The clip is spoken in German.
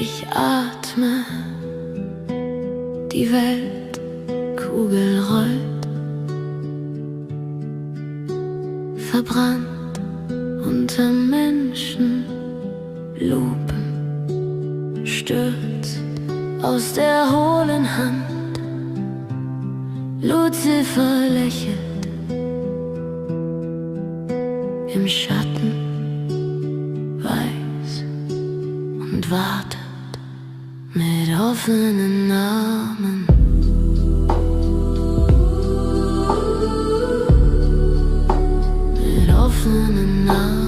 Ich atme, die Weltkugel rollt, verbrannt unter Menschenlupen, stürzt aus der hohlen Hand. Luzifer lächelt im Schatten, weiß und wartet mit offenen Armen. Mit offenen Armen.